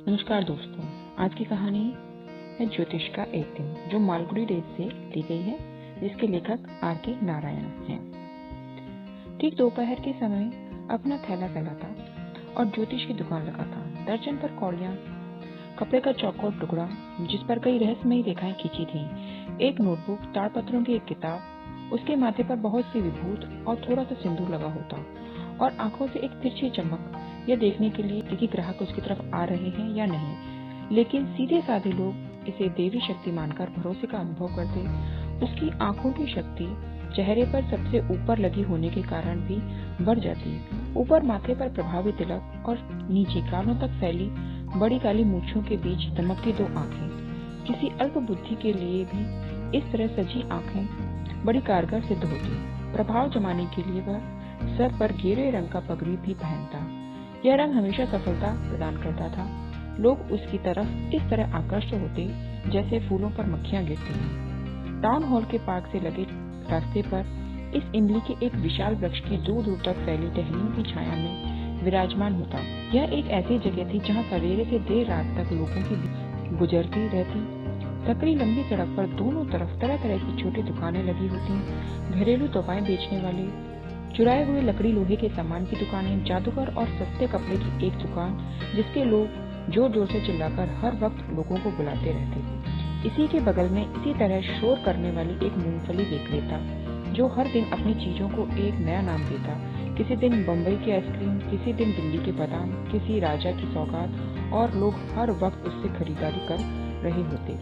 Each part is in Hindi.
नमस्कार दोस्तों, आज की कहानी है ज्योतिष का एक दिन, जो मालगुडी डेज से ली गई है, जिसके लेखक R.K. नारायण हैं। ठीक दोपहर के समय अपना थैला फैला था और ज्योतिष की दुकान लगा था। दर्जन पर कौड़ियां, कपड़े का चौकोर टुकड़ा जिस पर कई रहस्यमयी रेखाएं खींची थी, एक नोटबुक, ताड़पत्रों की एक किताब, उसके माथे पर बहुत सी विभूत और थोड़ा सा सिंदूर लगा होता और आंखों से एक तिरछी चमक, यह देखने के लिए कि ग्राहक उसकी तरफ आ रहे हैं या नहीं। लेकिन सीधे साधे लोग इसे देवी शक्ति मानकर भरोसे का अनुभव करते। उसकी आंखों की शक्ति चेहरे पर सबसे ऊपर लगी होने के कारण भी बढ़ जाती। ऊपर माथे पर प्रभावी तिलक और नीचे कानों तक फैली बड़ी काली मूंछों के बीच दमकती दो आंखें। किसी अल्प बुद्धि के लिए भी इस तरह सजी आंखें बड़ी कारगर सिद्ध होती। प्रभाव जमाने के लिए वह सर पर गेरे रंग का पगड़ी भी पहनता। यह रंग हमेशा सफलता प्रदान करता था। लोग उसकी तरफ इस तरह आकर्षित होते जैसे फूलों पर मक्खियां गिरती हैं। टाउन हॉल के पार्क से लगे रास्ते पर इस इमली के एक विशाल वृक्ष की दूर दूर तक फैली टहनियों की छाया में विराजमान होता। यह एक ऐसी जगह थी जहां सवेरे से देर रात तक लोगों की गुजरती रहती। सकरी लंबी सड़क पर दोनों तरफ तरह तरह की छोटी दुकानें लगी होती। घरेलू दवाएं बेचने वाले, चुराए हुए लकड़ी लोहे के सामान की दुकानें, जादूगर और सस्ते कपड़े की एक दुकान जिसके लोग जोर जोर से चिल्लाकर हर वक्त लोगों को बुलाते रहते। इसी के बगल में इसी तरह शोर करने वाली एक मूंगफली विक्रेता, जो हर दिन अपनी चीजों को एक नया नाम देता। किसी दिन बम्बई की आइसक्रीम, किसी दिन दिल्ली के बादाम, किसी राजा की सौगात, और लोग हर वक्त उससे खरीदारी कर रहे होते।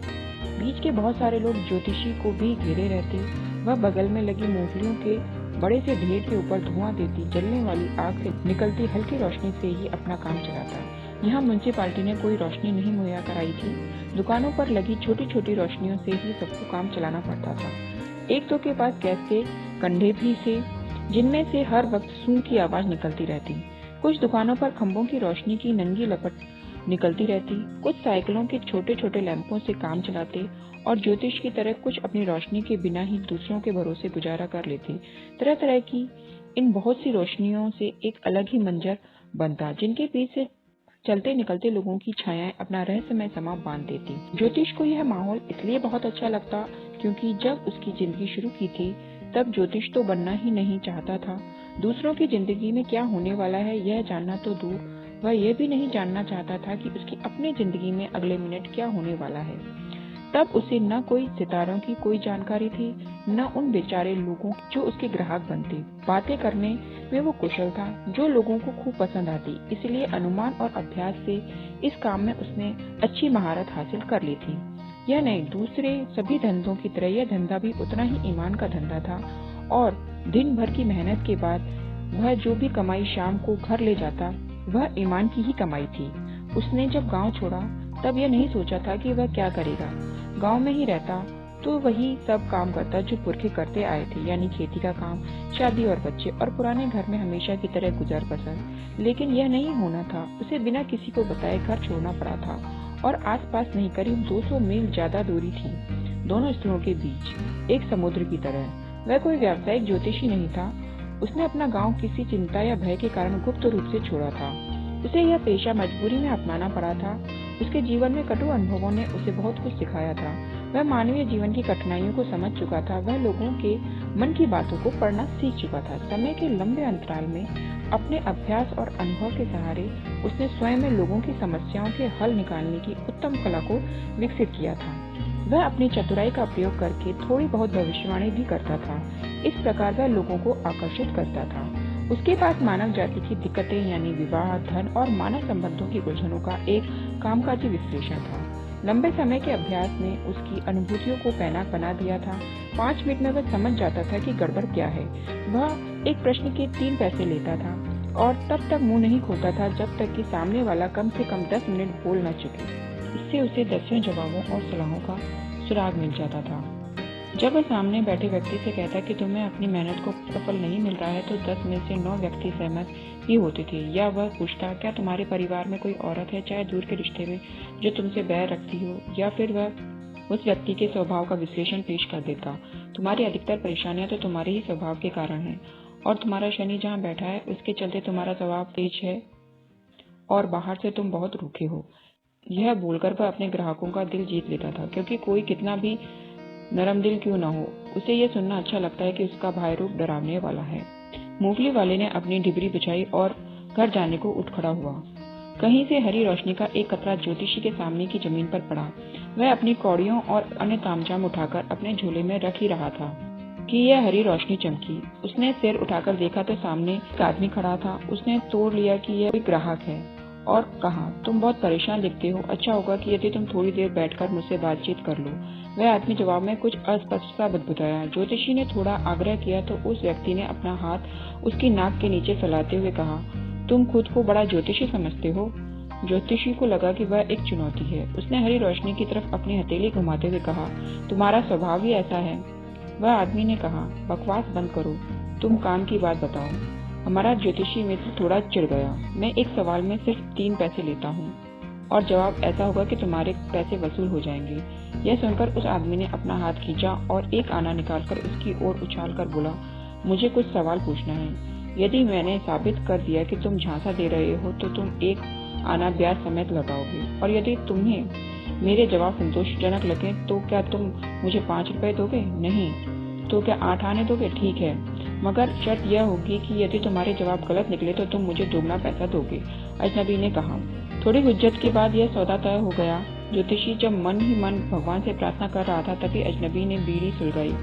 बीच के बहुत सारे लोग ज्योतिषी को भी घेरे रहते। वह बगल में लगी मूंगफलियों के बड़े से ढेर के ऊपर धुआं देती जलने वाली आग से निकलती हल्की रोशनी से ही अपना काम चलाता। यहाँ म्युनिसिपालिटी ने कोई रोशनी नहीं मुहैया कराई थी। दुकानों पर लगी छोटी छोटी रोशनियों से ही सबको काम चलाना पड़ता था। एक दो के पास गैस के कंडे भी थे, जिनमें से हर वक्त सूं की आवाज निकलती रहती। कुछ दुकानों पर खंभों की रोशनी की नंगी लपट निकलती रहती। कुछ साइकिलों के छोटे छोटे लैंपों से काम चलाते और ज्योतिष की तरह कुछ अपनी रोशनी के बिना ही दूसरों के भरोसे गुजारा कर लेते। तरह तरह की इन बहुत सी रोशनियों से एक अलग ही मंजर बनता, जिनके बीच से चलते निकलते लोगों की छायाएं अपना रहस्यमय समा बांध देती। ज्योतिष को यह माहौल इसलिए बहुत अच्छा लगता क्योंकि जब उसकी जिंदगी शुरू की थी तब ज्योतिष तो बनना ही नहीं चाहता था। दूसरों की जिंदगी में क्या होने वाला है यह जानना तो दूर, वह यह भी नहीं जानना चाहता था कि उसकी अपनी जिंदगी में अगले मिनट क्या होने वाला है। तब उसे न कोई सितारों की कोई जानकारी थी, न उन बेचारे लोगों जो उसके ग्राहक बनते। बातें करने में वो कुशल था, जो लोगों को खूब पसंद आती। इसलिए अनुमान और अभ्यास से इस काम में उसने अच्छी महारत हासिल कर ली थी। यह नहीं, दूसरे सभी धंधों की तरह यह धंधा भी उतना ही ईमान का धंधा था और दिन भर की मेहनत के बाद वह जो भी कमाई शाम को घर ले जाता वह ईमान की ही कमाई थी। उसने जब गांव छोड़ा तब यह नहीं सोचा था कि वह क्या करेगा। गांव में ही रहता तो वही सब काम करता जो पुरखे करते आए थे, यानी खेती का काम, शादी और बच्चे और पुराने घर में हमेशा की तरह गुजर बसर। लेकिन यह नहीं होना था। उसे बिना किसी को बताए घर छोड़ना पड़ा था और आसपास नहीं करीब 200 मील ज्यादा दूरी थी दोनों स्थलों के बीच, एक समुद्र की तरह। वह कोई व्यावसायिक ज्योतिषी नहीं था। उसने अपना गांव किसी चिंता या भय के कारण गुप्त रूप से छोड़ा था। उसे यह पेशा मजबूरी में अपनाना पड़ा था। उसके जीवन में कटु अनुभवों ने उसे बहुत कुछ सिखाया था। वह मानवीय जीवन की कठिनाइयों को समझ चुका था। वह लोगों के मन की बातों को पढ़ना सीख चुका था। समय के लंबे अंतराल में अपने अभ्यास और अनुभव के सहारे उसने स्वयं में लोगों की समस्याओं के हल निकालने की उत्तम कला को विकसित किया था। वह अपनी चतुराई का प्रयोग करके थोड़ी बहुत भविष्यवाणी भी करता था। इस प्रकार वह लोगों को आकर्षित करता था। उसके पास मानव जाति की दिक्कतें यानी विवाह, धन और मानव संबंधों की उलझनों का एक कामकाजी विश्लेषण था। लंबे समय के अभ्यास ने उसकी अनुभूतियों को पैना बना दिया था। 5 मिनट में वह समझ जाता था कि गड़बड़ क्या है। वह एक प्रश्न के 3 पैसे लेता था और तब तक मुंह नहीं खोलता था जब तक कि सामने वाला कम से कम 10 मिनट बोल न चुके। इससे उसे दसियों जवाबों और सलाहों का सुराग मिल जाता था। जब वह सामने बैठे व्यक्ति से कहता कि तुम्हें अपनी मेहनत को सफल नहीं मिल रहा है तो 10 में से 9 व्यक्ति सहमत ही होते थे। या वह पूछता क्या तुम्हारे परिवार में कोई औरत है, चाहे दूर के रिश्ते में, जो तुमसे बैर रखती हो, या फिर वह उस व्यक्ति के स्वभाव का विश्लेषण पेश कर देता। तुम्हारी अधिकतर परेशानियां तो तुम्हारे ही स्वभाव के कारण है और तुम्हारा शनि जहाँ बैठा है उसके चलते तुम्हारा स्वभाव तेज है और बाहर से तुम बहुत रूखे हो। यह बोलकर वह अपने ग्राहकों का दिल जीत लेता था, क्योंकि कोई कितना भी नरम दिल क्यों न हो, उसे यह सुनना अच्छा लगता है कि उसका भाई रूप डरावने वाला है। मूंगफली वाले ने अपनी डिबरी बिछाई और घर जाने को उठ खड़ा हुआ। कहीं से हरी रोशनी का एक कतरा ज्योतिषी के सामने की जमीन पर पड़ा। वह अपनी कौड़ियों और अन्य तामझाम उठाकर अपने झोले में रख ही रहा था कि यह हरी रोशनी चमकी। उसने सिर उठाकर देखा तो सामने एक आदमी खड़ा था। उसने तोड़ लिया कि यह कोई ग्राहक है और कहा, तुम बहुत परेशान दिखते हो, अच्छा होगा कि यदि तुम थोड़ी देर बैठकर मुझसे बातचीत कर लो। वह आदमी जवाब में कुछ अस्पष्टता बदबुदाया। ज्योतिषी ने थोड़ा आग्रह किया तो उस व्यक्ति ने अपना हाथ उसकी नाक के नीचे फैलाते हुए कहा, तुम खुद को बड़ा ज्योतिषी समझते हो? ज्योतिषी को लगा कि वह एक चुनौती है। उसने हरी रोशनी की तरफ अपनी हथेली घुमाते हुए कहा, तुम्हारा स्वभाव ही ऐसा है। वह आदमी ने कहा, बकवास बंद करो, तुम काम की बात बताओ। हमारा ज्योतिषी मित्र थोड़ा चिढ़ गया। मैं एक सवाल में सिर्फ 3 पैसे लेता हूँ और जवाब ऐसा होगा कि तुम्हारे पैसे वसूल हो जाएंगे। यह सुनकर उस आदमी ने अपना हाथ खींचा और एक आना निकालकर उसकी ओर उछालकर बोला, मुझे कुछ सवाल पूछना है। यदि मैंने साबित कर दिया कि तुम झांसा दे रहे हो तो तुम एक आना ब्याज समेत लगाओगे, और यदि तुम्हें मेरे जवाब संतोषजनक लगे तो क्या तुम मुझे 5 रुपए दोगे? नहीं तो क्या 8 आने दोगे? ठीक है, मगर शर्त यह होगी कि यदि तुम्हारे जवाब गलत निकले तो तुम मुझे दोगुना पैसा दोगे। अजनबी ने कहा। थोड़ी हुज्जत के बाद यह सौदा तय हो गया। ज्योतिषी जब मन ही मन भगवान से प्रार्थना कर रहा था तभी अजनबी ने बीड़ी सुलगाई।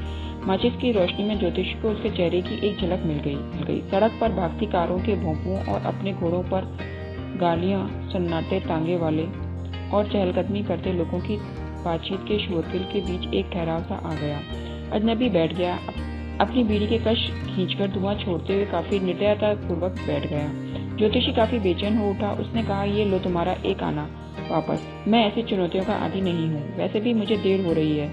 माचिस की रोशनी में ज्योतिषी को उसके चेहरे की एक झलक मिल गई। सड़क पर भागती कारों के भोंपुओं और अपने घोड़ों पर गालियां, सन्नाटे तांगे वाले और चहलकदमी करते लोगों की बातचीत के शोरगुल के बीच एक ठहराव सा आ गया। अजनबी बैठ गया, अपनी बीड़ी के कश खींचकर धुआं छोड़ते हुए काफी निडरता पूर्वक बैठ गया। ज्योतिषी काफी बेचैन हो उठा। उसने कहा, ये लो तुम्हारा एक आना वापस। मैं ऐसी चुनौतियों का आदी नहीं हूँ, वैसे भी मुझे देर हो रही है।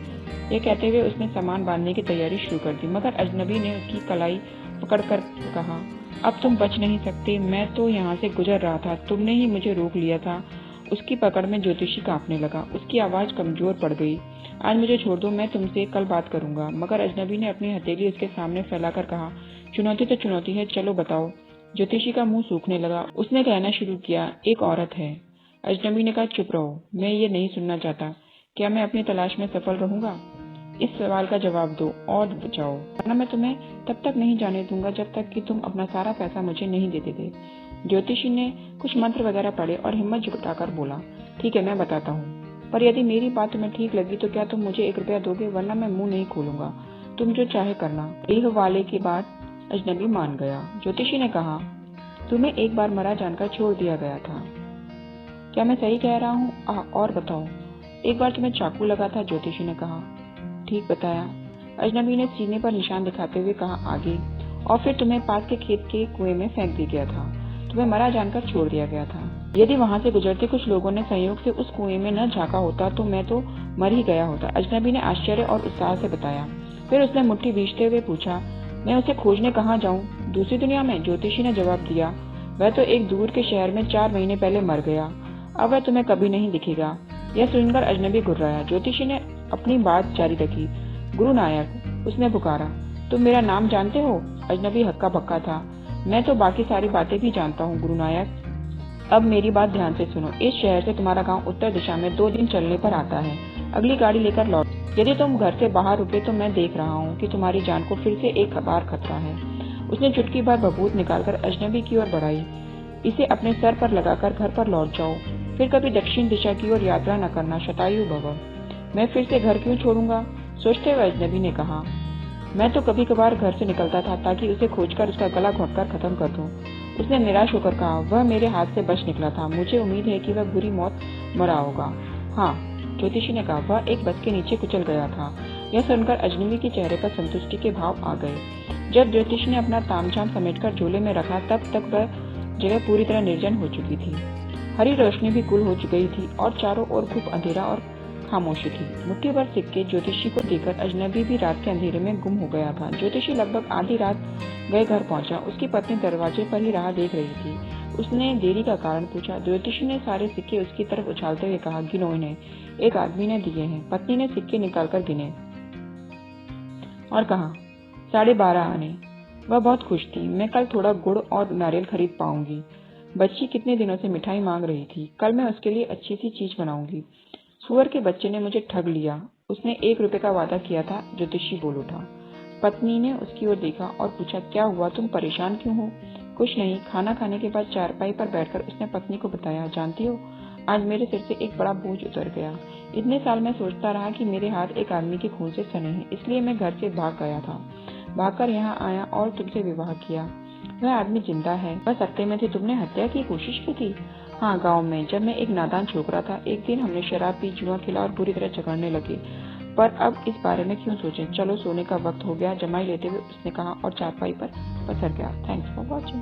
यह कहते हुए उसने सामान बांधने की तैयारी शुरू कर दी, मगर अजनबी ने उसकी कलाई पकड़कर कहा, अब तुम बच नहीं सकते, मैं तो यहाँ से गुजर रहा था, तुमने ही मुझे रोक लिया था। उसकी पकड़ में ज्योतिषी कांपने लगा। उसकी आवाज कमजोर पड़ गई। आज मुझे छोड़ दो, मैं तुमसे कल बात करूंगा। मगर अजनबी ने अपनी हथेली उसके सामने फैलाकर कहा, चुनौती तो चुनौती है, चलो बताओ। ज्योतिषी का मुंह सूखने लगा। उसने कहना शुरू किया, एक औरत है। अजनबी ने कहा, चुप रहो, मैं ये नहीं सुनना चाहता। क्या मैं अपनी तलाश में सफल रहूंगा? इस सवाल का जवाब दो और बचाओ, वरना मैं तुम्हें तब तक नहीं जाने दूंगा जब तक कि तुम अपना सारा पैसा मुझे नहीं दे देते। ज्योतिषी ने कुछ मंत्र वगैरह पढ़े और हिम्मत जुटाकर बोला, ठीक है, मैं बताता हूँ, पर यदि मेरी बात तुम्हें ठीक लगी तो क्या तुम मुझे 1 रुपया दोगे? वरना मैं मुंह नहीं खोलूंगा, तुम जो चाहे करना। एक वाले की बात अजनबी मान गया। ज्योतिषी ने कहा, तुम्हें एक बार मरा जानकर छोड़ दिया गया था, क्या मैं सही कह रहा हूँ? और बताओ, एक बार तुम्हें चाकू लगा था? ज्योतिषी ने कहा, ठीक बताया। अजनबी ने सीने पर निशान दिखाते हुए कहा, आगे? और फिर तुम्हें पास के खेत के कुएं में फेंक दिया गया था, तुम्हें मरा जानकर छोड़ दिया गया था। यदि वहां से गुजरते कुछ लोगों ने संयोग से उस कुएं में न झांका होता तो मैं तो मर ही गया होता। अजनबी ने आश्चर्य और उत्साह से बताया। फिर उसने मुट्ठी भींचते हुए पूछा, मैं उसे खोजने कहाँ जाऊँ? दूसरी दुनिया में? ज्योतिषी ने जवाब दिया, वह तो एक दूर के शहर में 4 महीने पहले मर गया, अब वह तुम्हें कभी नहीं दिखेगा। यह सुनकर अजनबी घुर्राया। ज्योतिषी ने अपनी बात जारी रखी, गुरु नायक, उसने पुकारा, तुम मेरा नाम जानते हो? अजनबी हक्का बक्का था, मैं तो बाकी सारी बातें भी जानता हूँ गुरु नायक। अब मेरी बात ध्यान से सुनो। इस शहर से तुम्हारा गांव उत्तर दिशा में 2 दिन चलने पर आता है। अगली गाड़ी लेकर लौट। यदि तुम घर से बाहर रुके तो मैं देख रहा हूँ कि तुम्हारी जान को फिर से एक बार खतरा है। उसने चुटकी भर बबूत निकालकर अजनबी की ओर बढ़ाई। इसे अपने सर पर लगाकर घर पर लौट जाओ, फिर कभी दक्षिण दिशा की ओर यात्रा न करना, शतायु भव। मैं फिर से घर क्यों छोड़ूंगा? सोचते हुए अजनबी ने कहा, मैं तो कभी कभार घर से निकलता था ताकि उसे खोजकर उसका गला घोंटकर खत्म कर दूं। उसने निराश होकर कहा, वह मेरे हाथ से बच निकला था, मुझे उम्मीद है कि वह बुरी मौत मरा होगा। हाँ, ज्योतिषी ने कहा, वह एक बस के नीचे कुचल गया था। यह सुनकर अजनबी के चेहरे पर संतुष्टि के भाव आ गए। जब ज्योतिषी ने अपना तामझाम समेटकर झोले में रखा तब तक वह जगह पूरी तरह निर्जन हो चुकी थी। हरी रोशनी भी गुल हो गई थी और चारों ओर खूब अंधेरा और खामोशी थी। मुट्ठी भर सिक्के ज्योतिषी को देकर अजनबी भी रात के अंधेरे में गुम हो गया था। ज्योतिषी लगभग आधी रात गए घर पहुंचा। उसकी पत्नी दरवाजे पर ही राह देख रही थी। उसने देरी का कारण पूछा। ज्योतिषी ने सारे सिक्के उसकी तरफ उछालते हुए कहा, गिनो इन्हें, एक आदमी ने दिए हैं। पत्नी ने सिक्के निकालकर गिने और कहा, 12.5 आने। वह बहुत खुश थी। मैं कल थोड़ा गुड़ और नारियल खरीद पाऊंगी। बच्ची कितने दिनों से मिठाई मांग रही थी। कल मैं उसके लिए अच्छी सी चीज बनाऊंगी। सुअर के बच्चे ने मुझे ठग लिया। उसने 1 रुपए का वादा किया था, ज्योतिषी बोल उठा। पत्नी ने उसकी ओर देखा और पूछा, क्या हुआ, तुम परेशान क्यों हो? कुछ नहीं। खाना खाने के बाद चारपाई पर बैठकर उसने पत्नी को बताया, जानती हो, आज मेरे सिर से एक बड़ा बोझ उतर गया। इतने साल मैं सोचता रहा कि मेरे हाथ एक आदमी के खून से सने हैं, इसलिए मैं घर से भाग गया था। भागकर यहाँ आया और तुमसे विवाह किया। वह आदमी जिंदा है। वह सत्ते में थे। तुमने हत्या की कोशिश की थी। हाँ, गांव में, जब मैं एक नादान छोकरा था। एक दिन हमने शराब पी, जुआ खेला और बुरी तरह झगड़ने लगे। पर अब इस बारे में क्यों सोचें। चलो सोने का वक्त हो गया, जमाई लेते हुए उसने कहा और चारपाई पर पसर गया। Thanks for watching.